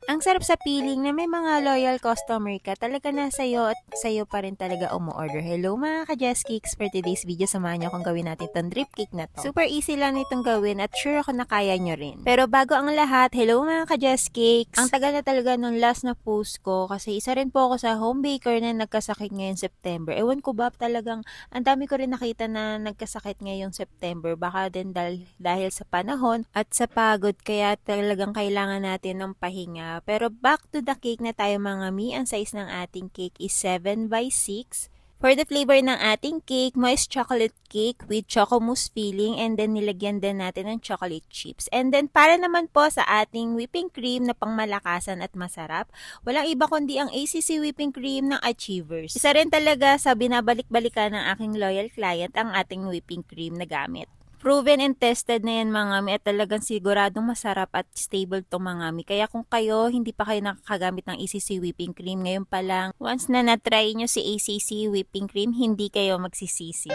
Ang sarap sa feeling na may mga loyal customer ka, talaga na sa'yo at sa'yo pa rin talaga umu-order. Hello mga ka-Jess Cakes! For today's video, samahan nyo kung gawin natin itong drip cake na to. Super easy lang itong gawin at sure ako na kaya nyo rin. Pero bago ang lahat, hello mga ka-Jess Cakes! Ang tagal na talaga nung last na post ko kasi isa rin po ako sa home baker na nagkasakit ngayon September. Ewan ko ba talagang ang dami ko rin nakita na nagkasakit ngayong September. Baka din dahil sa panahon at sa pagod kaya talagang kailangan natin ng pahinga. Pero back to the cake na tayo mga mi. Ang size ng ating cake is 7 by 6. For the flavor ng ating cake, moist chocolate cake with choco mousse filling and then nilagyan din natin ng chocolate chips. And then para naman po sa ating whipping cream na pangmalakasan at masarap, walang iba kundi ang ACC whipping cream ng Achievers. Isa rin talaga sa binabalik-balikan ng aking loyal client ang ating whipping cream na gamit. Proven and tested na yan mga mi at talagang siguradong masarap at stable to mga mi. Kaya kung kayo hindi pa kayo nakakagamit ng ACC whipping cream ngayon pa lang, once na na-try nyo si ACC whipping cream, hindi kayo magsisisi.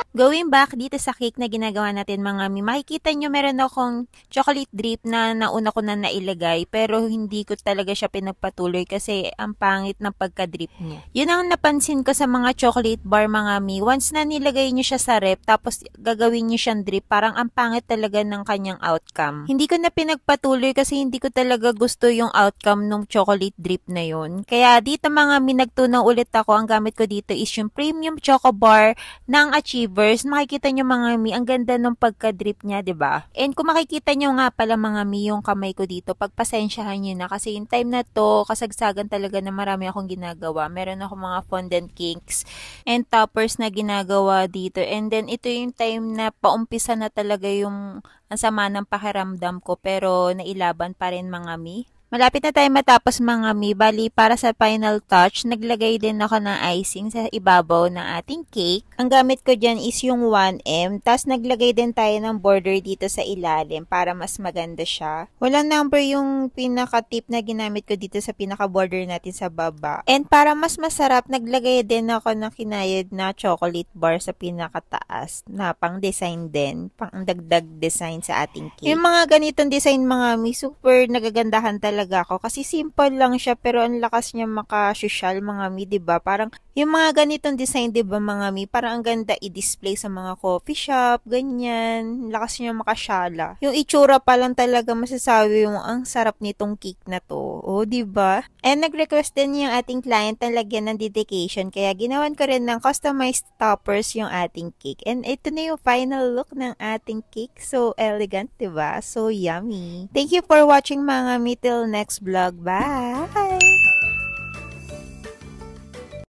Going back dito sa cake na ginagawa natin mga mi, makikita nyo meron akong chocolate drip na nauna ko na nailagay pero hindi ko talaga siya pinagpatuloy kasi ang pangit ng pagka-drip niya. Yun ang napansin ko sa mga chocolate bar mga mi. Once na nilagay nyo siya sa rep tapos gagawin nyo siyang drip, parang ang pangit talaga ng kanyang outcome. Hindi ko na pinagpatuloy kasi hindi ko talaga gusto yung outcome ng chocolate drip na yun. Kaya dito mga mi, nagtunaw ulit ako. Ang gamit ko dito is yung premium choco bar ng Achievers. Makikita nyo mga mi, ang ganda ng pagka-drip niya, 'di ba? And kung makikita nyo nga pala mga mi, yung kamay ko dito, pagpasensyahan nyo na kasi yung time na to, kasagsagan talaga na marami akong ginagawa. Meron ako mga fondant cakes and toppers na ginagawa dito. And then ito yung time na paumpisa na talaga yung ang sama ng pakiramdam ko pero nailaban pa rin mga mi. Malapit na tayo matapos mga mi. Bali, para sa final touch, naglagay din ako ng icing sa ibabaw ng ating cake. Ang gamit ko dyan is yung 1M. Tapos naglagay din tayo ng border dito sa ilalim para mas maganda siya. Walang number yung pinaka-tip na ginamit ko dito sa pinaka-border natin sa baba. And para mas masarap, naglagay din ako ng kinayod na chocolate bar sa pinakataas na pang-design din. Pang-dagdag design sa ating cake. Yung mga ganitong design mga mi, super nagagandahan talaga ako kasi simple lang siya pero ang lakas niya maka-social mga mi, 'di ba? Parang yung mga ganitong design, 'di ba mga mi, parang ang ganda i-display sa mga coffee shop, ganyan. Lakas niya makasyala. Yung itsura pa lang talaga masasabi yung ang sarap nitong cake na to. Oh, 'di ba? And nag-request din yung ating client na lagyan ng dedication kaya ginawan ko rin ng customized toppers yung ating cake. And ito na yung final look ng ating cake. So elegant, 'di ba? So yummy. Thank you for watching mga mi. Till next vlog. Bye!